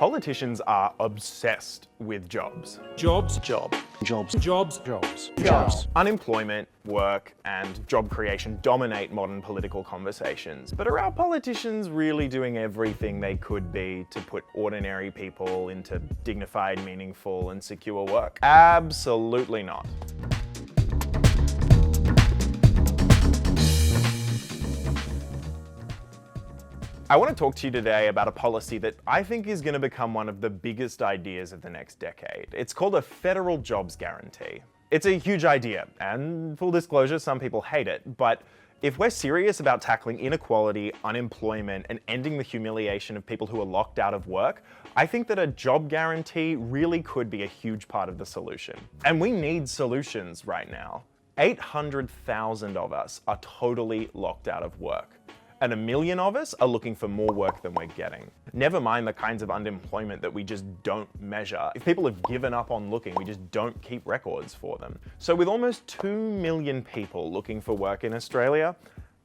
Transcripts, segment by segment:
Politicians are obsessed with jobs. Jobs. Unemployment, work, and job creation dominate modern political conversations. But are our politicians really doing everything they could be to put ordinary people into dignified, meaningful, and secure work? Absolutely not. I want to talk to you today about a policy that I think is going to become one of the biggest ideas of the next decade. It's called a federal jobs guarantee. It's a huge idea, and full disclosure, some people hate it, but if we're serious about tackling inequality, unemployment, and ending the humiliation of people who are locked out of work, I think that a job guarantee really could be a huge part of the solution. And we need solutions right now. 800,000 of us are totally locked out of work. And 1 million of us are looking for more work than we're getting. Never mind the kinds of unemployment that we just don't measure. If people have given up on looking, we just don't keep records for them. So with almost 2 million people looking for work in Australia,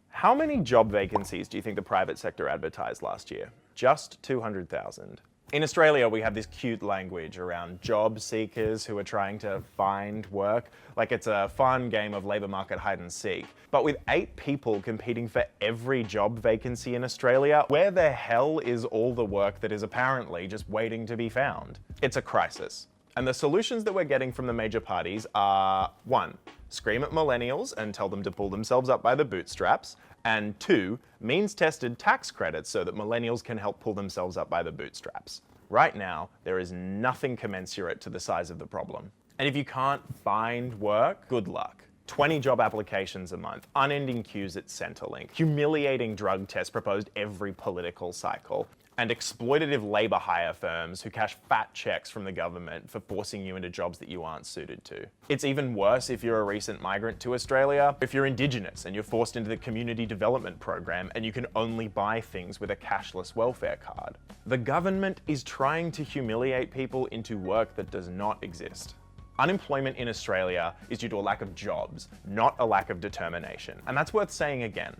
how many job vacancies do you think the private sector advertised last year? Just 200,000. In Australia, we have this cute language around job seekers who are trying to find work, like it's a fun game of labour market hide and seek. But with 8 people competing for every job vacancy in Australia, where the hell is all the work that is apparently just waiting to be found? It's a crisis. And the solutions that we're getting from the major parties are 1. Scream at millennials and tell them to pull themselves up by the bootstraps, and 2. Means-tested tax credits so that millennials can help pull themselves up by the bootstraps. Right now, there is nothing commensurate to the size of the problem. And if you can't find work, good luck. 20 job applications a month, unending queues at Centrelink, humiliating drug tests proposed every political cycle, and exploitative labour hire firms who cash fat checks from the government for forcing you into jobs that you aren't suited to. It's even worse if you're a recent migrant to Australia, if you're Indigenous and you're forced into the community development program and you can only buy things with a cashless welfare card. The government is trying to humiliate people into work that does not exist. Unemployment in Australia is due to a lack of jobs, not a lack of determination. And that's worth saying again.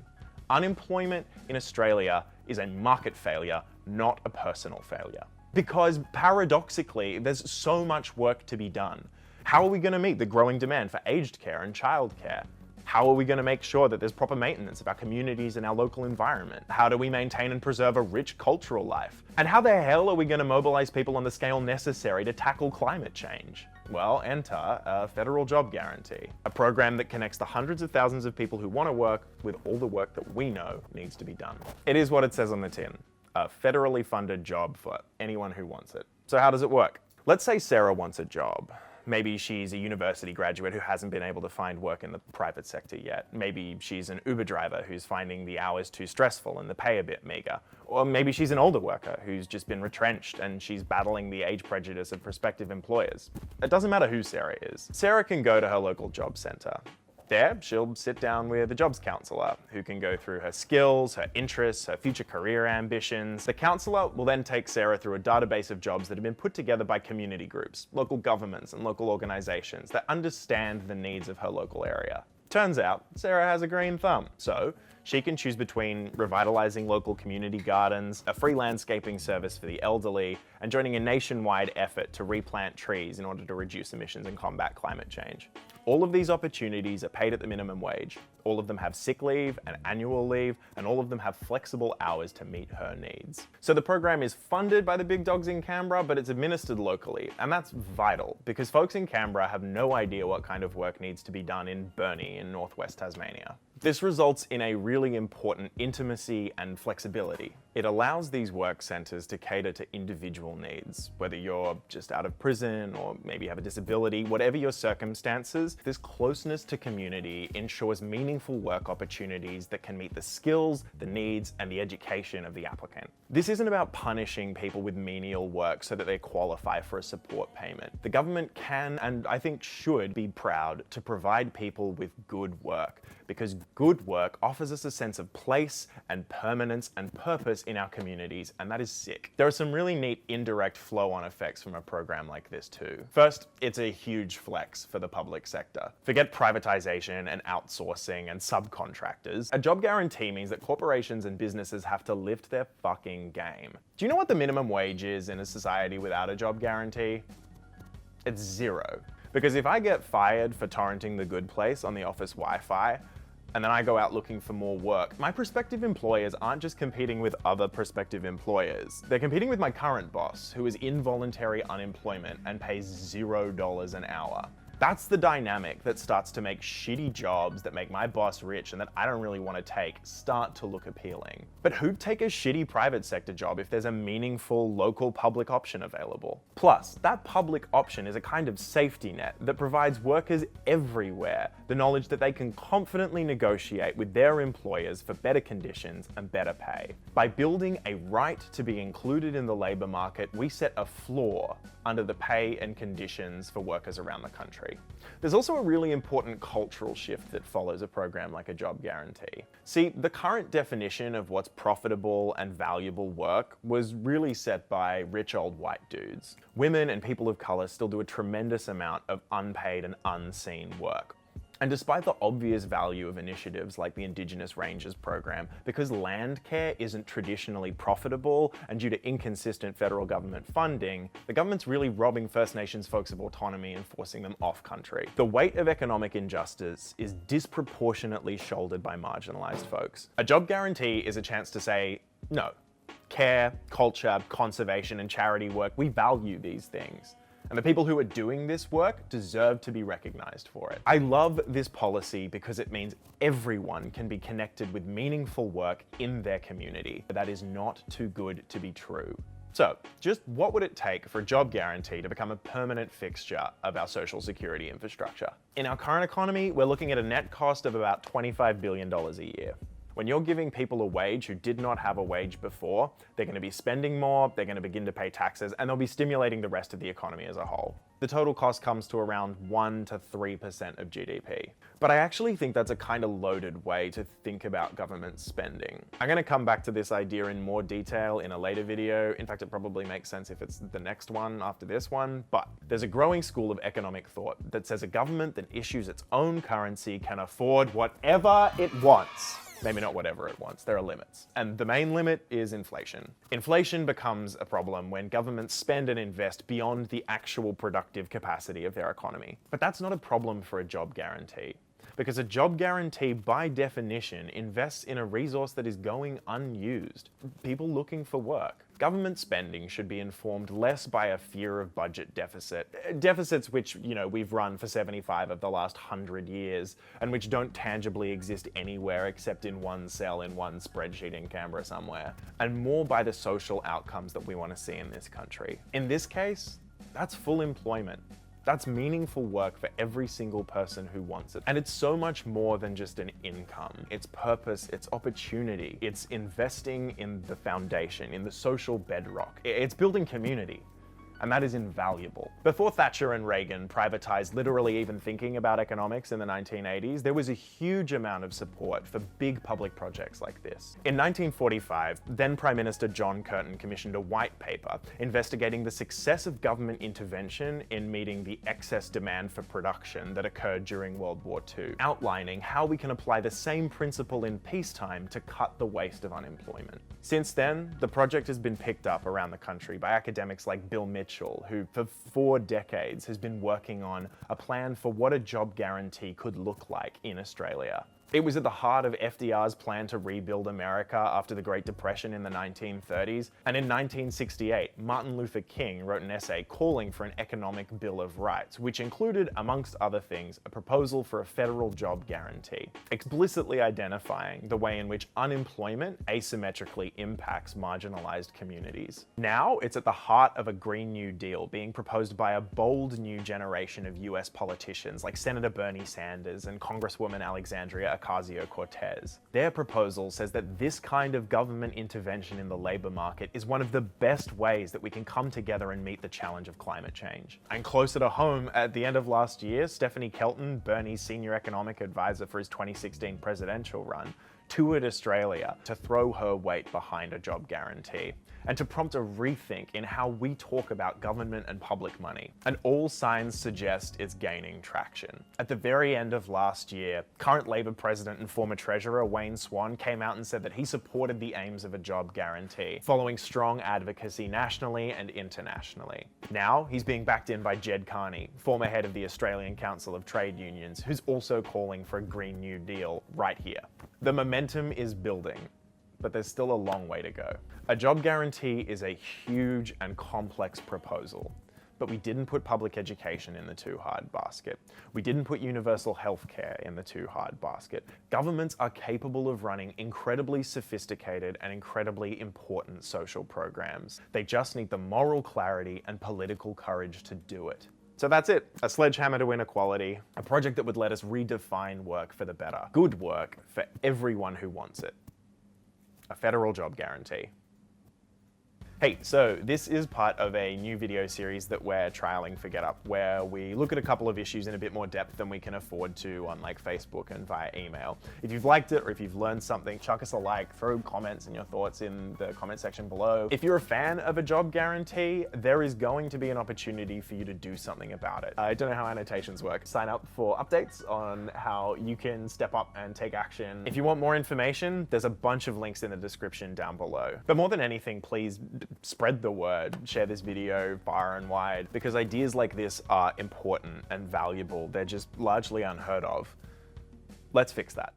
Unemployment in Australia is a market failure, not a personal failure. Because paradoxically, there's so much work to be done. How are we going to meet the growing demand for aged care and childcare? How are we going to make sure that there's proper maintenance of our communities and our local environment? How do we maintain and preserve a rich cultural life? And how the hell are we going to mobilize people on the scale necessary to tackle climate change? Well, enter a federal job guarantee, a program that connects the hundreds of thousands of people who want to work with all the work that we know needs to be done. It is what it says on the tin, a federally funded job for anyone who wants it. So how does it work? Let's say Sarah wants a job. Maybe she's a university graduate who hasn't been able to find work in the private sector yet. Maybe she's an Uber driver who's finding the hours too stressful and the pay a bit meager. Or maybe she's an older worker who's just been retrenched and she's battling the age prejudice of prospective employers. It doesn't matter who Sarah is. Sarah can go to her local job centre. There, she'll sit down with a jobs counsellor who can go through her skills, her interests, her future career ambitions. The counsellor will then take Sarah through a database of jobs that have been put together by community groups, local governments and local organisations that understand the needs of her local area. Turns out, Sarah has a green thumb, so she can choose between revitalising local community gardens, a free landscaping service for the elderly, and joining a nationwide effort to replant trees in order to reduce emissions and combat climate change. All of these opportunities are paid at the minimum wage. All of them have sick leave and annual leave, and all of them have flexible hours to meet her needs. So the program is funded by the big dogs in Canberra, but it's administered locally, and that's vital because folks in Canberra have no idea what kind of work needs to be done in Burnie in northwest Tasmania. This results in a really important intimacy and flexibility. It allows these work centres to cater to individual needs. Whether you're just out of prison or maybe have a disability, whatever your circumstances, this closeness to community ensures meaningful work opportunities that can meet the skills, the needs, and the education of the applicant. This isn't about punishing people with menial work so that they qualify for a support payment. The government can, and I think should, be proud to provide people with good work, because good work offers us a sense of place and permanence and purpose in our communities, and that is sick. There are some really neat indirect flow-on effects from a program like this too. First, it's a huge flex for the public sector. Forget privatization and outsourcing and subcontractors. A job guarantee means that corporations and businesses have to lift their fucking game. Do you know what the minimum wage is in a society without a job guarantee? It's zero. Because if I get fired for torrenting The Good Place on the office Wi-Fi, and then I go out looking for more work, my prospective employers aren't just competing with other prospective employers. They're competing with my current boss, who is involuntary unemployment and pays $0 an hour. That's the dynamic that starts to make shitty jobs that make my boss rich and that I don't really want to take start to look appealing. But who'd take a shitty private sector job if there's a meaningful local public option available? Plus, that public option is a kind of safety net that provides workers everywhere the knowledge that they can confidently negotiate with their employers for better conditions and better pay. By building a right to be included in the labor market, we set a floor under the pay and conditions for workers around the country. There's also a really important cultural shift that follows a program like a job guarantee. See, the current definition of what's profitable and valuable work was really set by rich old white dudes. Women and people of color still do a tremendous amount of unpaid and unseen work. And despite the obvious value of initiatives like the Indigenous Rangers program, because land care isn't traditionally profitable and due to inconsistent federal government funding, the government's really robbing First Nations folks of autonomy and forcing them off country. The weight of economic injustice is disproportionately shouldered by marginalized folks. A job guarantee is a chance to say, no, care, culture, conservation, and charity work, we value these things. And the people who are doing this work deserve to be recognized for it. I love this policy because it means everyone can be connected with meaningful work in their community. But that is not too good to be true. So, just what would it take for a job guarantee to become a permanent fixture of our social security infrastructure? In our current economy, we're looking at a net cost of about $25 billion a year. When you're giving people a wage who did not have a wage before, they're going to be spending more, they're going to begin to pay taxes, and they'll be stimulating the rest of the economy as a whole. The total cost comes to around 1 to 3% of GDP. But I actually think that's a kind of loaded way to think about government spending. I'm going to come back to this idea in more detail in a later video. In fact, it probably makes sense if it's the next one after this one. But there's a growing school of economic thought that says a government that issues its own currency can afford whatever it wants. Maybe not whatever it wants, there are limits. And the main limit is inflation. Inflation becomes a problem when governments spend and invest beyond the actual productive capacity of their economy. But that's not a problem for a job guarantee. Because a job guarantee, by definition, invests in a resource that is going unused. People looking for work. Government spending should be informed less by a fear of budget deficits which, we've run for 75 of the last 100 years, and which don't tangibly exist anywhere except in one cell in one spreadsheet in Canberra somewhere, and more by the social outcomes that we want to see in this country. In this case, that's full employment. That's meaningful work for every single person who wants it. And it's so much more than just an income. It's purpose, it's opportunity, it's investing in the foundation, in the social bedrock. It's building community. And that is invaluable. Before Thatcher and Reagan privatized literally even thinking about economics in the 1980s, there was a huge amount of support for big public projects like this. In 1945, then Prime Minister John Curtin commissioned a white paper investigating the success of government intervention in meeting the excess demand for production that occurred during World War II, outlining how we can apply the same principle in peacetime to cut the waste of unemployment. Since then, the project has been picked up around the country by academics like Bill Mitchell, who for 4 decades has been working on a plan for what a job guarantee could look like in Australia. It was at the heart of FDR's plan to rebuild America after the Great Depression in the 1930s, and in 1968, Martin Luther King wrote an essay calling for an economic Bill of Rights, which included, amongst other things, a proposal for a federal job guarantee, explicitly identifying the way in which unemployment asymmetrically impacts marginalized communities. Now, it's at the heart of a Green New Deal being proposed by a bold new generation of US politicians like Senator Bernie Sanders and Congresswoman Alexandria Ocasio-Cortez. Their proposal says that this kind of government intervention in the labor market is one of the best ways that we can come together and meet the challenge of climate change. And closer to home, at the end of last year, Stephanie Kelton, Bernie's senior economic advisor for his 2016 presidential run, toured Australia to throw her weight behind a job guarantee and to prompt a rethink in how we talk about government and public money. And all signs suggest it's gaining traction. At the very end of last year, current Labor president and former treasurer Wayne Swan came out and said that he supported the aims of a job guarantee, following strong advocacy nationally and internationally. Now, he's being backed in by Jed Carney, former head of the Australian Council of Trade Unions, who's also calling for a Green New Deal right here. The momentum is building, but there's still a long way to go. A job guarantee is a huge and complex proposal, but we didn't put public education in the too hard basket. We didn't put universal healthcare in the too hard basket. Governments are capable of running incredibly sophisticated and incredibly important social programs. They just need the moral clarity and political courage to do it. So that's it, a sledgehammer to inequality, a project that would let us redefine work for the better. Good work for everyone who wants it. A federal job guarantee. Hey, so this is part of a new video series that we're trialing for GetUp, where we look at a couple of issues in a bit more depth than we can afford to on like Facebook and via email. If you've liked it or if you've learned something, chuck us a like, throw comments and your thoughts in the comment section below. If you're a fan of a job guarantee, there is going to be an opportunity for you to do something about it. I don't know how annotations work. Sign up for updates on how you can step up and take action. If you want more information, there's a bunch of links in the description down below. But more than anything, please spread the word, share this video far and wide, because ideas like this are important and valuable. They're just largely unheard of. Let's fix that.